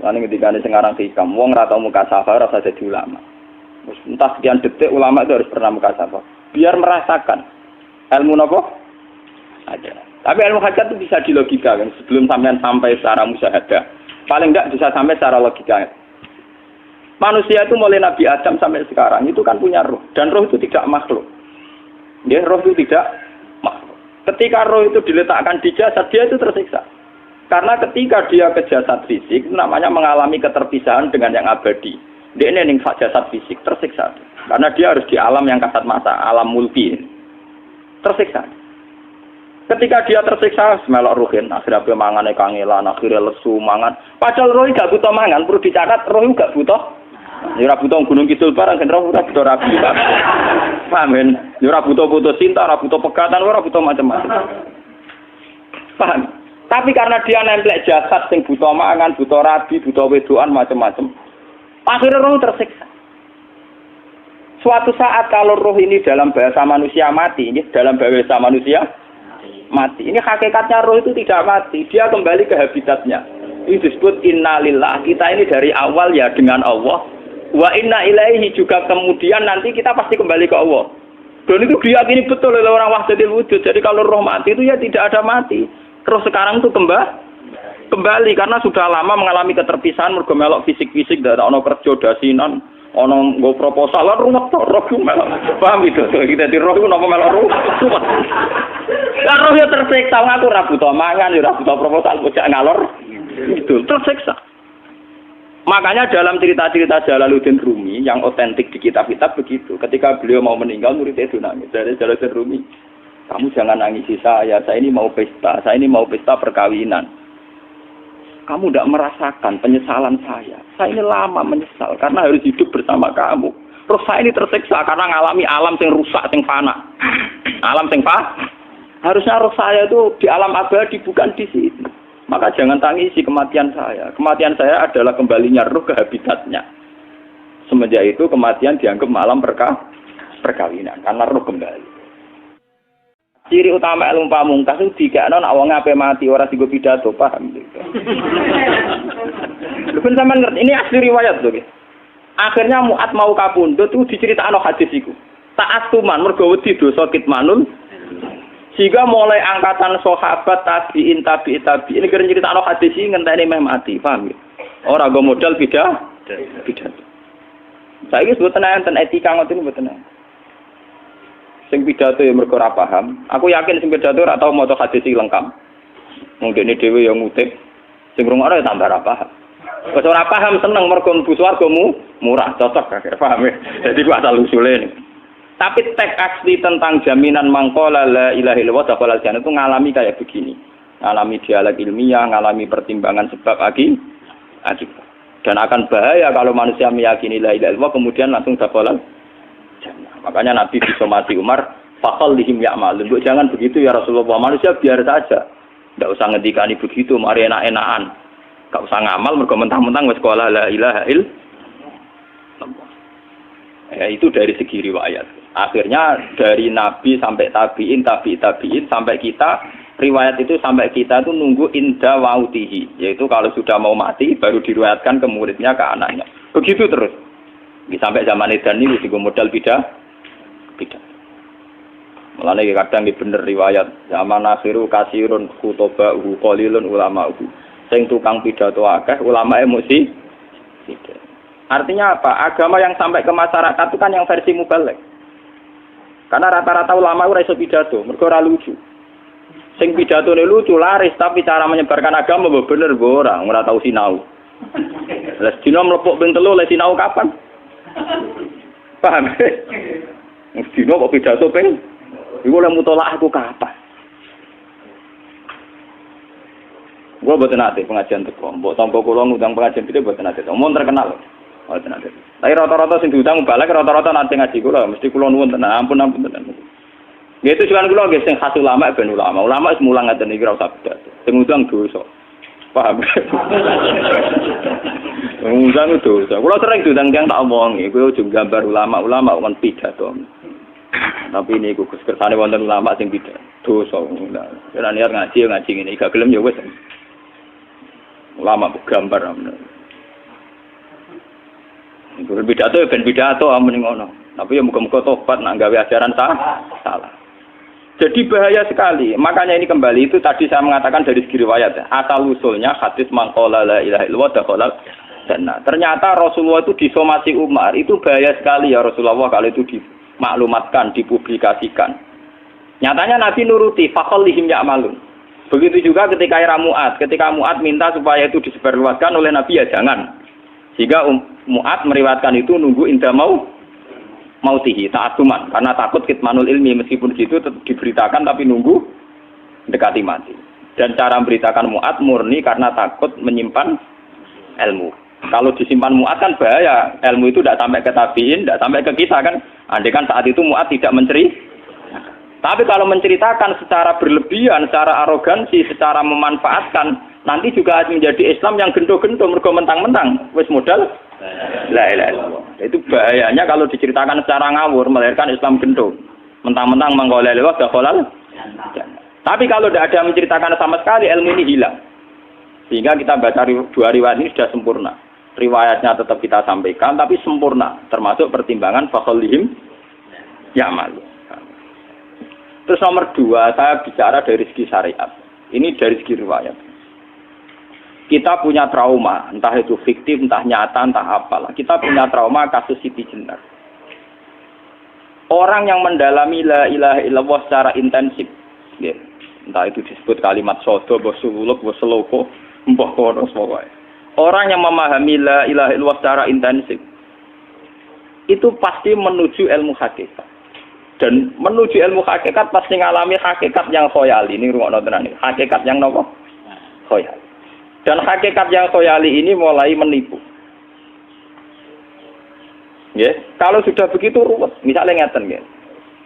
Lan ketika sing aran hikam, wong ora tau mukasafah ora usah jadi ulama. Entah sekian detik ulama itu harus pernah mukasafah. Biar merasakan ilmu napa? Ada. Tapi ilmu hakikat itu bisa dilogikakan sebelum sampai secara musyahadah. Paling enggak bisa sampai secara logika. Manusia itu mulai Nabi Adam sampai sekarang itu kan punya roh. Dan roh itu tidak makhluk. Ya, roh itu tidak makhluk. Ketika roh itu diletakkan di jasad, dia itu tersiksa. Karena ketika dia ke jasad fisik, namanya mengalami keterpisahan dengan yang abadi. Dia ini jasad fisik, tersiksa. Karena dia harus di alam yang kasat mata, alam mulki. Tersiksa. Ketika dia tersiksa, semelok ruhin, akhirnya dia mangannya kangelan, akhirnya lesu, mangan. Padahal roh gak butuh mangan, perlu dicatat, roh gak butuh. Ya butuh gunung kidul barang, kan roh gak butuh rabi. Paham kan? Ya butuh putus cinta, butuh pegatan, butuh macam-macam. Paham? Tapi karena dia nemplek jasad, sing butuh mangan, butuh rabi, butuh wedoan, macam-macam. Akhirnya roh tersiksa. Suatu saat kalau roh ini dalam bahasa manusia mati, ini dalam bahasa manusia mati. Ini hakikatnya roh itu tidak mati, dia kembali ke habitatnya. Ini disebut innalillah. Kita ini dari awal ya dengan Allah. Wa inna ilaihi juga kemudian nanti kita pasti kembali ke Allah. Dan itu diyakini betul oleh orang wahdatul wujud. Jadi kalau roh mati itu ya tidak ada mati. Terus sekarang itu kembali karena sudah lama mengalami keterpisahan mergo melok fisik-fisik dak ono kerja dasinan, ono nggo proposal lan ruwet roh melok. Paham itu? Kita di roh napa melok roh. Lah roh ya tersiksa aku ora butuh mangan, ora butuh proposal bocah ngalor. Itu tersiksa. Makanya dalam cerita-cerita Jalaluddin Rumi yang otentik di kitab-kitab begitu. Ketika beliau mau meninggal muridnya itu nangis. Dari Jalaluddin Rumi, kamu jangan nangisi saya ini mau pesta, saya ini mau pesta perkawinan. Kamu tidak merasakan penyesalan saya. Saya ini lama menyesal karena harus hidup bersama kamu. Terus saya ini tersiksa karena ngalami alam yang rusak, yang fana. Alam yang fana. Harusnya roh saya itu di alam abadi, bukan di sini. Maka jangan tangisi kematian saya. Kematian saya adalah kembalinya roh ke habitatnya. Semenjak itu kematian dianggap malam perkawinan. Karena roh kembali. Ciri utama ilmu pamungkas itu dikakno nek wong ape mati ora digo pidato, paham gitu. Lha ben sampean ngerti ini asli riwayat lho. Akhirnya Mu'ad mau kapundhut itu diceritakno hadis iku. Ta'atuman mergo wedi dosa kitmanul. Sehingga mulai angkatan sahabat tabi'in ini kira ceritakno hadis iki ngenteni meh mati, paham ya? Ora go modal pidato. Saiki mboten enten etika ngoten mboten. Sing pidato ya mergo ora paham. Aku yakin sing pidato ora tau maca hadis iki lengkap. Wong dene dhewe ya ngutip. Sing rungokno ya tambah ora paham. Wis ora paham seneng mergo mlebu swargamu murah cocok gak paham ya. Jadi ku asal usule. Tapi teks asli tentang jaminan mangkola la ilaha illallah dakhala jannah itu ngalami kayak begini. Ngalami dialog ilmiah, ngalami pertimbangan sebab akibat. Dan akan bahaya kalau manusia meyakini la ilaha illallah kemudian langsung dakhala jannah. Makanya Nabi disomati Umar, fakal lihim ya'malun. Jangan begitu ya Rasulullah. Manusia biar saja. Tidak usah ngendikani begitu, mari enak-enakan. Tidak usah ngamal, mergo mentang-mentang wis sekolah la ilaha illallah. Ya itu dari segi riwayat. Akhirnya dari Nabi sampai tabi'in sampai kita, riwayat itu sampai kita itu nunggu inda wautihi. Yaitu kalau sudah mau mati, baru diriwayatkan ke muridnya, ke anaknya. Begitu terus. Sampai zaman Edan ini juga modal bidah. Mulane kadang iki bener riwayat zaman akhiru kasirun khutoba qalilun ulama. Sing tukang pidato akeh, ulama emosi. Artinya apa? Agama yang sampai ke masyarakat itu kan yang versi mubalek. Karena rata-rata ulama ora iso pidato, mergo ora lucu. Sing pidatone lucu laris, tapi cara menyebarkan agama bener ora tau sinau. Lah dina mlepuk ping 3 le sinau kapan? Paham? Dino kok pidato ping iku oleh mutolaah aku kapan? Gua boten nate pengajian teko. Mbok tampa kula ngundang pengajian gede boten nate. Omong terkenal. Boten nate. Tapi rata-rata sing diundang balik rata-rata nate ngaji kula mesti kula nuwun tenan. Ampun tenan. Nggih tujuan kula nggih sing khas ulama ben ulama. Ulama wis mulang ngaten iki ora usah pidato. Sing ngundang dosa. Paham? Ngundang dosa. Kula sering diundang tiyang tak omongi, kowe ojo gambar ulama kon pidato. Tapi ini ku kersane wonten ulama sing pidato dosa. Ora niat ngaji ngene, gak gelem ya wis. Ulama gambar. Pidato ya ben pidato mending ngono. Tapi ya muga-muga tobat nak gawe ajaran salah. Jadi bahaya sekali. Makanya ini kembali itu tadi saya mengatakan dari segi riwayat. Asal usulnya hadis mangqala la ilaha illallah dakhala jannah. Ternyata Rasulullah itu disomasi Umar. Itu bahaya sekali ya Rasulullah kalau itu dimaklumatkan, dipublikasikan. Nyatanya Nabi nuruti faqallihim ya'malun. Begitu juga ketika era Mu'ad. Ketika Mu'ad minta supaya itu disebarluaskan oleh Nabi ya jangan. Sehingga Mu'ad meriwayatkan itu nunggu indah mautihi ta'atuman karena takut kitmanul ilmi meskipun gitu tetap diberitakan tapi nunggu dekati mati. Dan cara memberitakan Mu'ad murni karena takut menyimpan ilmu. Kalau disimpan Mu'ad kan bahaya, ilmu itu tidak sampai ke tabiin, tidak sampai ke kita kan. Andai kan saat itu Mu'ad tidak tapi kalau menceritakan secara berlebihan, secara arogansi, secara memanfaatkan, nanti juga menjadi Islam yang gento-gento, mergo mentang-mentang, wis modal, la ilaha illallah. Itu bahayanya kalau diceritakan secara ngawur, melahirkan Islam gento. Mentang-mentang mangko la ilaha illallah, tapi kalau tidak ada menceritakan sama sekali, ilmu ini hilang. Sehingga kita baca dua riwayat ini sudah sempurna. Riwayatnya tetap kita sampaikan, tapi sempurna. Termasuk pertimbangan fakholihim ya'malu. Terus nomor 2, saya bicara dari segi syariat. Ini dari segi riwayat. Kita punya trauma, entah itu fiktif, entah nyata, entah apalah. Kita punya trauma kasus Siti Jenar. Orang yang mendalami la ilaha illallah secara intensif, ya, entah itu disebut kalimat sodo, bosuluk, boseloko, mbah kono pokoknya. Orang yang memahami la ilaha illallah secara intensif, itu pasti menuju ilmu hakikat. Dan menuju ilmu hakikat pasti ngalami hakikat yang khoyali. Ini rungokno tenan iki. Hakikat yang nopo? Khoyali. Dan hakikat yang khoyali ini mulai menipu. Nggih, kalau sudah begitu ruwet. Misalnya ngeten nggih.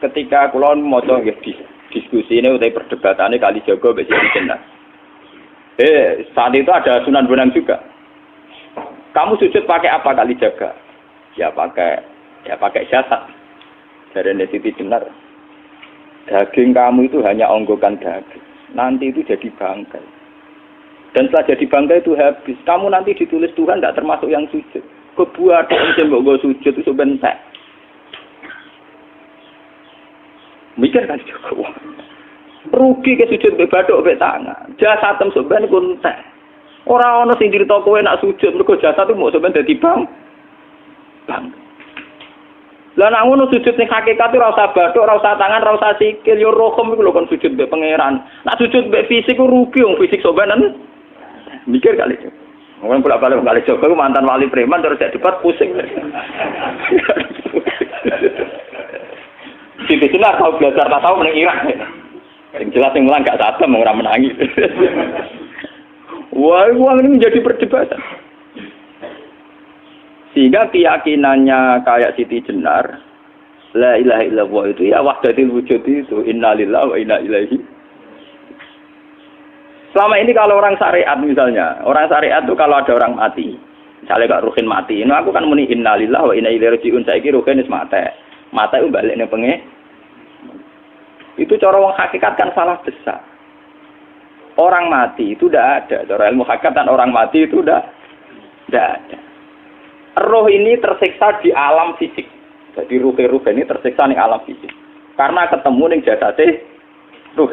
Ketika kula maca nggih diskusi ini utawa perdebatannya kali jago mbek Siti Jenar. Saat itu ada Sunan Bonang juga. Kamu sujud pakai apa kali jaga? Ya pakai jasad. Dari Siti Jenar, daging kamu itu hanya onggokan daging. Nanti itu jadi bangkai. Dan setelah jadi bangkai itu habis. Kamu nanti ditulis Tuhan tidak termasuk yang sujud. Kebuat yang gue sujud itu sebentar. Mikir kan juga. Rugi ke sujud be badok be tangan. Jasa tem sebentar kuntek. Orang sing cerita kowe nak sujud mergo jasa itu mau sebentar dadi bang. Lah nek ngono sujud ning hakikat ora usah bathuk, ora usah tangan, ora usah sikil, yo rohom iku lho kon sujud mbek pangeran. Nek sujud mbek fisik ku rugi wong fisik sobanen. Mikir kali. Wong bolak-balik kali Joko mantan wali preman terus jadi debat pusing. Siti Jenar tahu belajar tak tahu meneng Irak. Sing jelas sing mulang gak satem ora menangi. Wah, ini menjadi perdebatan. Sehingga keyakinannya kayak Siti Jenar, la ilaha illallah itu ya wahdatul wujud itu, innalillahi wa inna ilaihi. Selama ini kalau orang syariat misalnya, orang syariat itu kalau ada orang mati, misalnya Kak Ruhin mati, ini aku kan muni innalillahi wa inna ilaihi raji'un, saiki Ruhin wis mati. Mati itu balik ning penge. Itu cara wong hakikat kan salah besar. Orang mati itu tidak ada, cara ilmu hakikat kan orang mati itu tidak ada. Roh ini tersiksa di alam fisik. Jadi ruh ini tersiksa di alam fisik. Karena ketemu ning jasate ruh.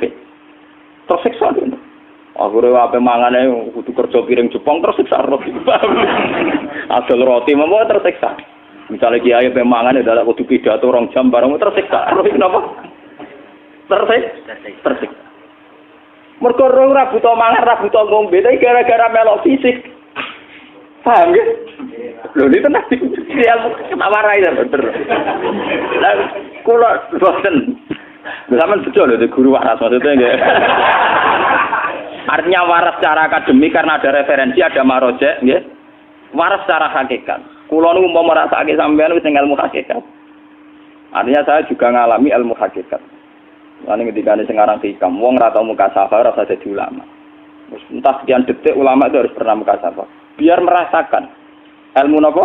Tersiksa dulu. Aku ape mangane kudu kerja piring Jepang tersiksa roh. Asal roti memang tersiksa. Misalnya kiai ape mangane dadak kudu pidato 2 jam bareng tersiksa. Roh kenapa? Tersiksa. Mergo roh ora buta mangan, ora buta ngombe, tapi gara-gara melok fisik. Paham ya? Lho ini tenang di kenapa warai ya bener. Lah kula boten. Sampeyan betul lho guru waras maksudnya nggih. Artinya waras secara akademik karena ada referensi, ada marojek nggih. Waras secara hakikat. Kula niku umpama merasake sampeyan wis ilmu hakikat. Artinya saya juga ngalami ilmu hakikat. Lan ketika sing aran hikam wong ora tau muka safar ora jadi ulama. Entah sekian detik ulama itu harus pernah muka safar. Biar merasakan ilmu nopo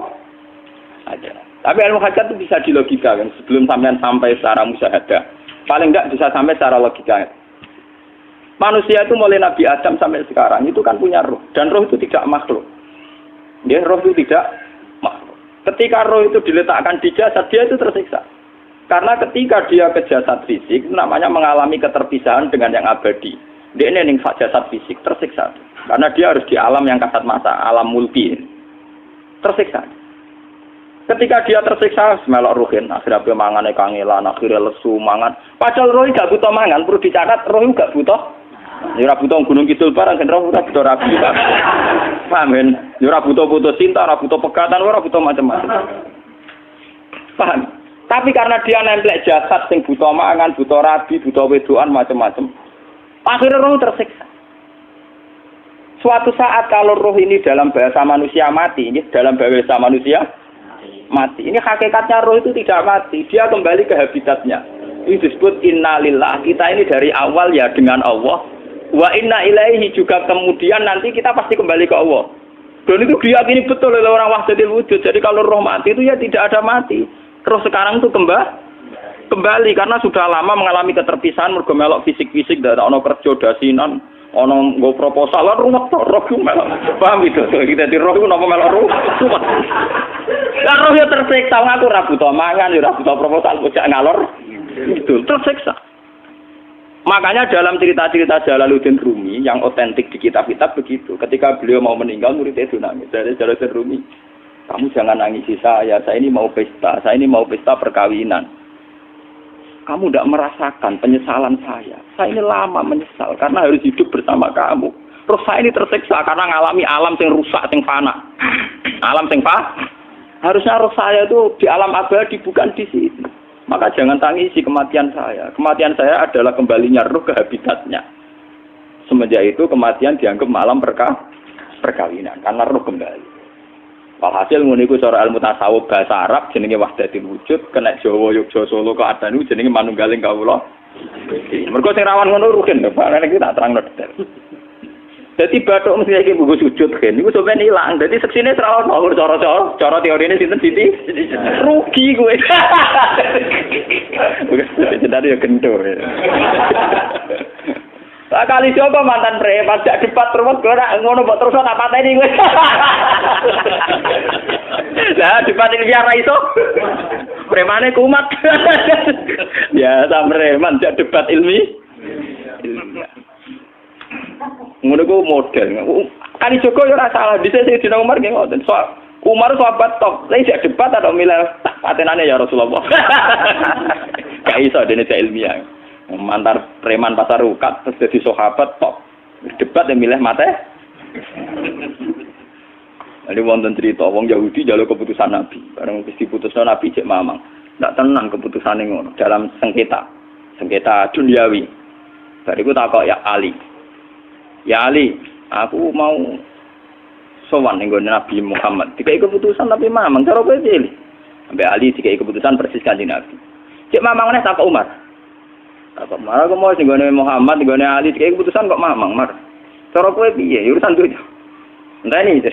ada. Tapi ilmu hakikat itu bisa dilogikakan sebelum sampai secara musyahadah. Paling enggak bisa sampai secara logika. Manusia itu mulai Nabi Adam sampai sekarang itu kan punya roh dan roh itu tidak makhluk. Ya, roh itu tidak makhluk. Ketika roh itu diletakkan di jasad, dia itu tersiksa. Karena ketika dia ke jasad fisik, namanya mengalami keterpisahan dengan yang abadi. Dia ini ning jasad fisik tersiksa. Karena dia harus di alam yang kasat mata, alam mulki. Tersiksa. Ketika dia tersiksa, melok ruhin, akhirnya dia mangan kangelan, akhirnya lesu mangan. Padahal roh gak butuh mangan, perlu dicatat roh gak butuh. Ya ora butuh gunung kidul barang, kan ora butuh rabi. Paham kan? Ya ora butuh putus cinta, ora butuh pegatan, ora butuh macam-macam. Paham? Tapi karena dia nemplek jasad sing butuh mangan, butuh rabi, butuh wedoan macam-macam. Akhirnya roh tersiksa. Suatu saat kalau roh ini dalam bahasa manusia mati, ini dalam bahasa manusia mati. Ini hakikatnya roh itu tidak mati, dia kembali ke habitatnya. Ini disebut innalillah. Kita ini dari awal ya dengan Allah. Wa inna ilaihi juga kemudian nanti kita pasti kembali ke Allah. Dan itu diyakini betul oleh orang wahdatul wujud. Jadi kalau roh mati itu ya tidak ada mati. Terus sekarang itu kembali karena sudah lama mengalami keterpisahan mergo melok fisik-fisik dak ono kerja dasinan, ono nggo proposal lan ruwet to roh ku melok. Paham itu? Kita di roh ku napa melok ruwet. Lah roh ya tersiksa ngaku ra butuh mangan, ya ora butuh proposal bocah ngalor. Itu tersiksa. Makanya dalam cerita-cerita Jalaluddin Rumi yang otentik di kitab-kitab begitu. Ketika beliau mau meninggal, muridnya itu nangis. Dari Jalaluddin Rumi, kamu jangan nangisi saya ini mau pesta, saya ini mau pesta perkawinan. Kamu tidak merasakan penyesalan saya ini lama menyesal karena harus hidup bersama kamu. Terus saya ini tersiksa karena ngalami alam yang rusak, yang fana. Alam yang fana. Harusnya roh saya itu di alam abadi, bukan di sini. Maka jangan tangisi kematian saya. Kematian saya adalah kembalinya roh ke habitatnya. Semenjak itu kematian dianggap malam perkawinan. Karena roh kembali. Walhasil nguniku cara ilmu tasawuf bahasa Arab jenenge wahdatul wujud. Kena Jawa, Yogya, Solo, keadaan itu jenenge manunggaling kawula. Mergo sing rawan ngono rugen. Barang iki tak terangno detail. Jadi bathuk mesti iki buku sujud kan. Niku sampeyan ilang. Dadi seksine ora ono cara teorine sinten Siti. Rugi kowe. Jadi ya kentur. Lah kali coba mantan preman jak debat terus ora ngono mbok terus tak pateni kowe. Lah debat iki ora iso. Premane kumat. Ya sam preman jak debat ilmi. Ngono ku model. Kali Joko yo ora salah. Dise Sayyidina Umar nggih ngoten. Umar sahabat top. Lah isih debat atau milih patenane ya Rasulullah. Gak iso dene ilmiah. Mantar preman pasar ukat terus jadi sahabat top. Debat yang milih mate. Ada wonten cerita wong Yahudi njaluk keputusan Nabi. Bareng wis diputusno Nabi cek mamang. Ndak tenang keputusane ngono dalam sengketa duniawi. Bariku takok ya Ali. Ya Ali, aku mau sowan ning Nabi Muhammad. Dikai keputusan tapi mamang cara kowe pilih. Sampai Ali dikai keputusan persis kanjeng Nabi. Cek mamang neh takok Umar. Takok Umar aku mau sing Muhammad, ning Ali dikai keputusan kok mamang, Mar. Cara kowe piye? Urusan dunya. Enteni iki.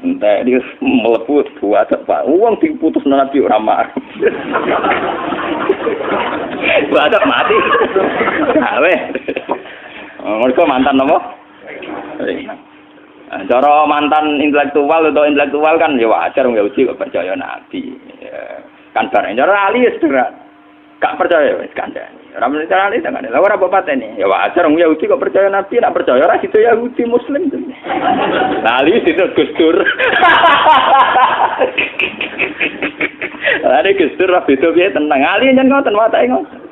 Entah dia melepuh buat apa? Uang diputus Nabi ora marah. Buat mati. Awe. Mereka mantan apa? Cara mantan intelektual atau intelektual kan ya wajar nggak uji kok percaya Nabi. Kan bareng cara Ali ya gak percaya wis kandhani. Ora mesti cara Ali kan. Lah ora apa pateni. Ya wajar wong Yahudi kok percaya Nabi, nak percaya ora situ Yahudi Muslim. Lah Ali situ Gusdur. Lah Gusdur ra beda piye tenang. Ali nyen ngoten watake ngoten.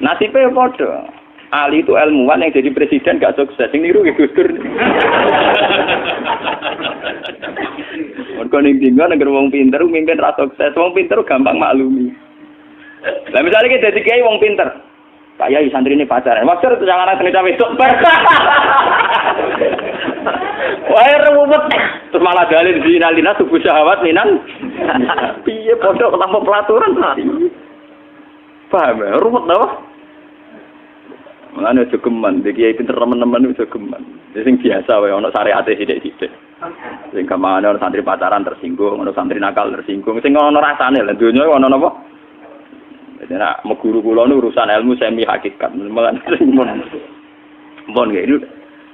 Nasibe padha. Ali itu ilmuwan yang jadi presiden gak sukses. Sing niru Gus Dur. Mergo ning dinggo negara wong pinter mimpin ra sukses. Wong pinter gampang maklumi. Lah misalnya kita jadi kiai wong pinter. Pak Yai santri ini pacaran. Wajar itu jangan anak cerita besok. Wah, ruwet. Terus malah dalil zinalina subuh syahwat minan. Piye pondok tanpa pelaturan. Paham ya? Ruwet tau? Mulane aja geman, iki kiai pinter teman-teman aja geman. Sing biasa wae ana syariate sithik-sithik. Sing kamane ana santri pacaran tersinggung, ana santri nakal tersinggung, sing ana rasane lha donya ana napa? Dadi nek guru kula nu urusan ilmu semi hakikat, mulane mon nggih.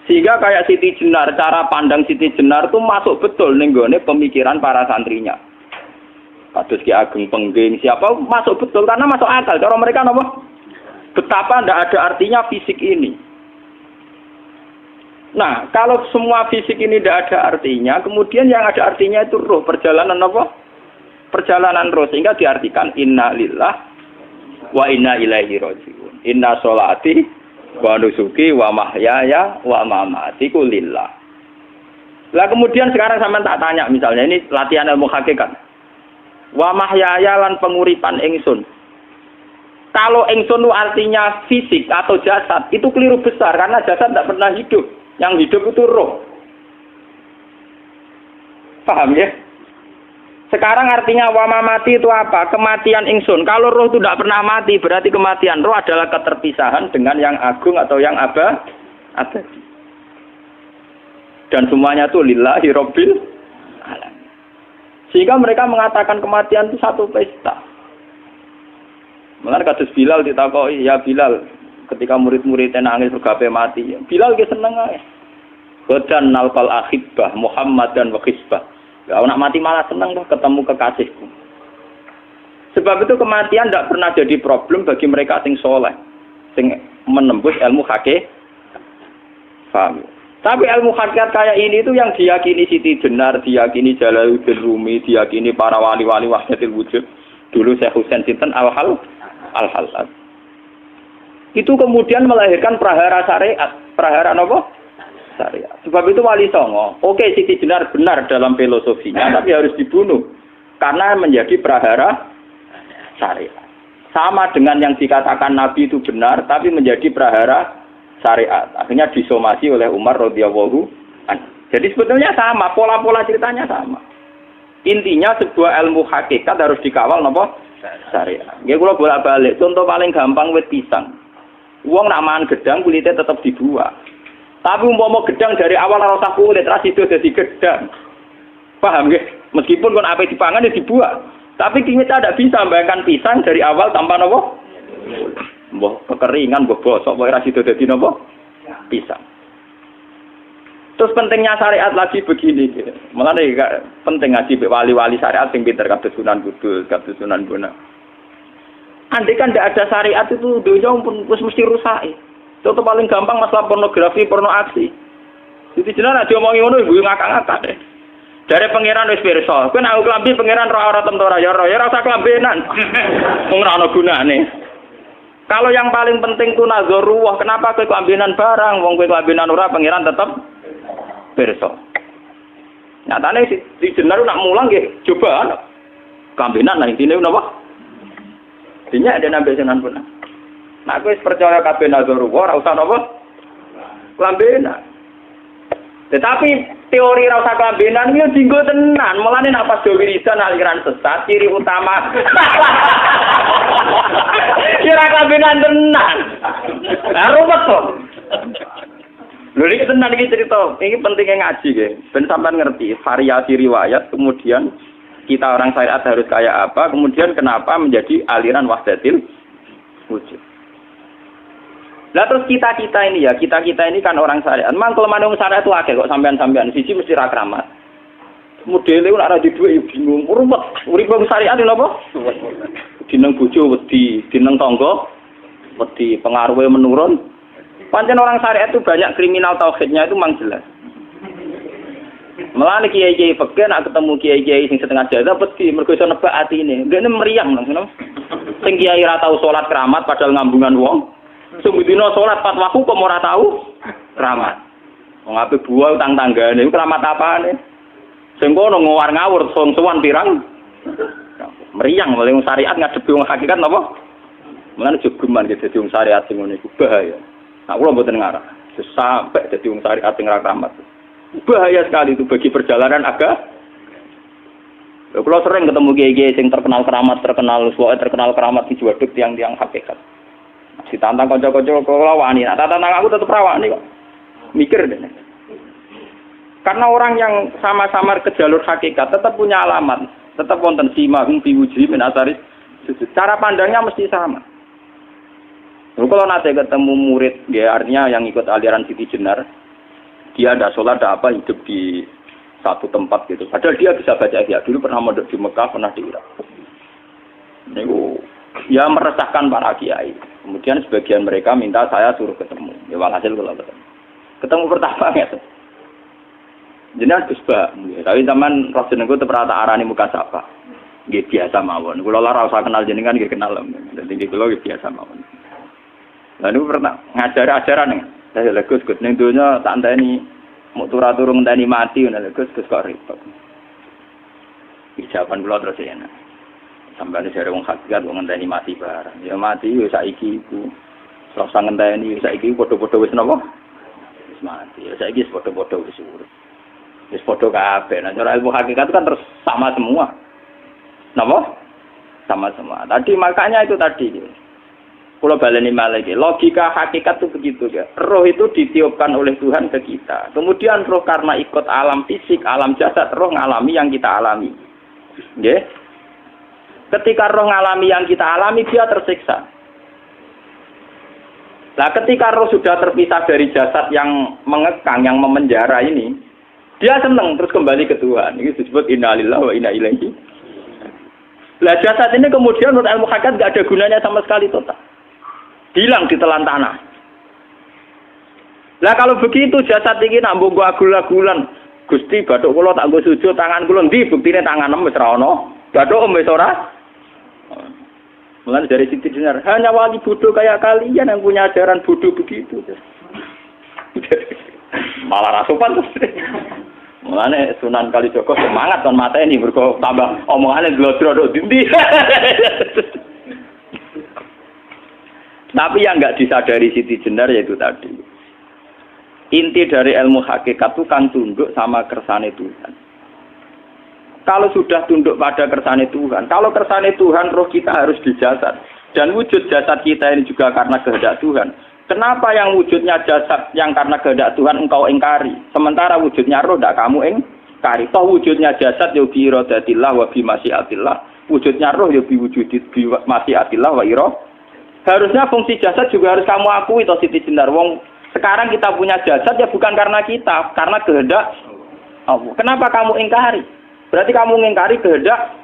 Sehingga kayak Siti Jenar, cara pandang Siti Jenar tuh masuk betul ning gone pemikiran para santrinya. Kados Ki Ageng Pengging, siapa masuk betul karena masuk akal. Cara mereka apa? Betapa tidak ada artinya fisik ini. Nah, kalau semua fisik ini tidak ada artinya, kemudian yang ada artinya itu roh, perjalanan apa? Perjalanan roh, sehingga diartikan inna lillah wa inna ilaihi raji'un. Inna sholati wa nusuki wa mahyaya wa mamati lillah. Lah kemudian sekarang sampean tak tanya misalnya, ini latihan ilmu hakikat. Wa mahyaya lan penguripan ingsun. Kalau ingsun itu artinya fisik atau jasad, itu keliru besar karena jasad tidak pernah hidup. Yang hidup itu roh. Paham ya? Sekarang artinya wa mamati itu apa? Kematian ingsun. Kalau roh itu tidak pernah mati, berarti kematian roh adalah keterpisahan dengan yang agung atau yang abadi. Dan semuanya itu lillahi rabbil alamin. Sehingga mereka mengatakan kematian itu satu pesta. Mulane kados Bilal ditakoki, ya Bilal, ketika murid-muridnya nangis bergape mati, Bilal ge seneng ae. Godan nalqal ahibbah Muhammad dan wa hisbah. Ya nak mati malah seneng tuh ketemu kekasihku. Sebab itu kematian tidak pernah jadi problem bagi mereka sing soleh, sing menembus ilmu hakikat. Paham? Tapi ilmu hakikat kayak ini itu yang diyakini Siti Jenar, diyakini Jalaluddin Rumi, diyakini para wali-wali wahdatul wujud. Dulu Syekh Husain Sinten Al-Halal. Itu kemudian melahirkan prahara syariat. Prahara apa? Syariat. Sebab itu Wali Songo, oke Siti Jenar benar dalam filosofinya, tapi harus dibunuh. Karena menjadi prahara syariat. Sama dengan yang dikatakan Nabi itu benar, tapi menjadi prahara syariat. Akhirnya disomasi oleh Umar radhiyallahu anhu. Jadi sebetulnya sama, pola-pola ceritanya sama. Intinya sebuah ilmu hakikat harus dikawal napa? Syariat. Nggih kula bolak-balik, contoh paling gampang wit pisang. Wong nak mangan gedang kulitnya tetap dibuang. Tapi umpama gedang dari awal ora usah kulit, ra sido dadi gedang. Paham nggih? Meskipun kon ape dipangan ya dibuang. Tapi kita tidak bisa membayangkan pisang dari awal tanpa napa? Mbah kekeringan, mbah bosok, mbah ra sido dadi napa? Pisang. Terus pentingnya syariat lagi begini, malah penting ngaji wali-wali syariat yang pinter kados Sunan Kudus, kados Sunan Bonang. Andai kan tidak ada syariat itu dunia pun mesti rusak. Contoh paling gampang masalah pornografi, porno aksi. Jadi jenar aja omongi ngono ibu ngakak-ngakak deh. Dari pangeran wis pirsa, kowe nek klambi pangeran ora tentu ya ora usah klambenan. Wong ora ana gunane. Kalau yang paling penting tuh nazarullah, kenapa kowe klambenan barang, wong kowe klambenan ora pangeran tetap pirsa. Nyatane si jenar nak mulang nggih coba kambenan nang intine napa? Dinya ada nabi Sunan Bonang. Nah kowe percaya kabeh nazarullah ora usah napa? Klambenan. Tetapi teori ora usah klambenan yo dinggo tenan. Mulane nek pas do wiridan aliran sesat ciri utama. Kira klambenan tenan. Lah ruwet to. Lho iki tenan iki cerita, iki pentingnya ngaji nggih. Ben sampean ngerti variasi riwayat, kemudian kita orang syariat harus kayak apa, kemudian kenapa menjadi aliran wahdatil wujud. Lah terus kita ini ya, kita ini kan orang syariat. Memang kalau manung syariat itu akeh kok sampean-sampean siji mesti ra kramat. Modele ora ada duwe bingung, ruwet. Urip wong syariat lho apa? Dineng bojo wedi, dineng tangga wedi, pengaruhe menurun. Pancen orang syariat itu banyak kriminal tauhidnya itu memang jelas. Malah kiai-kiai fikih nak ketemu kiai-kiai sing setengah jaza peti mergo iso nebak atine. Ndekne meriang langsung. Sing kiai ra tau salat keramat padahal ngambungan wong. Sing dina salat pat waktu kok ora tau keramat. Wong ape buah utang tanggane iku keramat apane? Sing kono ngawar ngawur sowan pirang. Meriang oleh wong syariat ngadepi wong hakikat napa? Mulane jogeman ge dadi wong syariat sing ngene iku bahaya. Nah, kula mboten ngarah. Sampai dadi wong syariat sing ra keramat. Bahaya sekali itu bagi perjalanan agama. Kalau sering ketemu kiai-kiai yang terkenal keramat, terkenal keramat di juaduk tiang-tiang hakikat. Ditantang kanca-kanca kula wani, nah tantang aku tetep rawani kok. Mikir deh. Karena orang yang sama-sama ke jalur hakikat tetap punya alamat, tetap wonten simahum fi wujuhi min asaris sujud. Cara pandangnya mesti sama. Kalau nanti ketemu murid, ya artinya yang ikut aliran Siti Jenar, dia ada sholat, ada apa, hidup di satu tempat gitu. Padahal dia bisa baca ihya. Dulu pernah mondok di Mekah, pernah di Irak. Niku ya meresahkan para kiai. Kemudian sebagian mereka minta saya suruh ketemu. Ya walhasil kalau ketemu. Ketemu pertama ya. Jenengan Gus Ba, tapi zaman roh jenengku teu pernah tak arani muka sapa. Nggih biasa mawon. Kula ora usah kenal jenengan nggih kenal. Dadi nggih kula nggih biasa mawon. Lah niku pernah ngajari ajaran ning. Saya lha Gus ning donya tak enteni mau turu-turu ngenteni mati ngono lho Gus kok repot. Ijaban kula terus enak. Sampai jare wong hakikat wong ngenteni mati barang. Ya mati yo saiki iku. Ora usah ngenteni saiki padha-padha wis napa? Wis mati. Ya saiki wis padha-padha wis urip. Wis padha kabeh. Nah, cara ilmu hakikat itu kan terus sama semua. Napa? Sama semua. Tadi makanya itu tadi. Kalau baleni malih, logika hakikat itu begitu ya. Roh itu ditiupkan oleh Tuhan ke kita. Kemudian roh karena ikut alam fisik, alam jasad, roh ngalami yang kita alami. Nggih. Ketika roh ngalami yang kita alami, dia tersiksa. Nah, ketika roh sudah terpisah dari jasad yang mengekang, yang memenjara ini, dia senang terus kembali ke Tuhan. Ini disebut innalillahi wa inna ilaihi. Lah jasad ini kemudian menurut ilmu hakikat enggak ada gunanya sama sekali total. Hilang di telan tanah. Lah kalau begitu jasad ini nak mbok agul-agulan, Gusti bathuk kula tak nggo sujud tangan kula ndi buktine tangan wis ra ono. Bathuk wis ora. Mulane dari Siti Jenar, hanya wali bodoh kayak kalian yang punya ajaran bodoh begitu. Malah rasupan terus. Mulane Sunan Kalijaga semangat kon mateni mergo tambah omongane glodro ndi. Tapi yang enggak disadari Siti Jenar yaitu tadi. Inti dari ilmu hakikat itu kan tunduk sama kersane Tuhan. Kalau sudah tunduk pada kersane Tuhan, kalau kersane Tuhan roh kita harus di jasad. Dan wujud jasad kita ini juga karena kehendak Tuhan. Kenapa yang wujudnya jasad yang karena kehendak Tuhan engkau ingkari? Sementara wujudnya roh tidak kamu ingkari. Toh wujudnya jasad ya bi iradatillah wa bi masyiatillah. Wujudnya roh ya bi wujudit bi masyiatillah wa iradah. Harusnya fungsi jasad juga harus kamu akui toh Siti Jenar. Wong sekarang kita punya jasad ya bukan karena kita, karena kehendak Allah. Kenapa kamu ingkari? Berarti kamu ingkari kehendak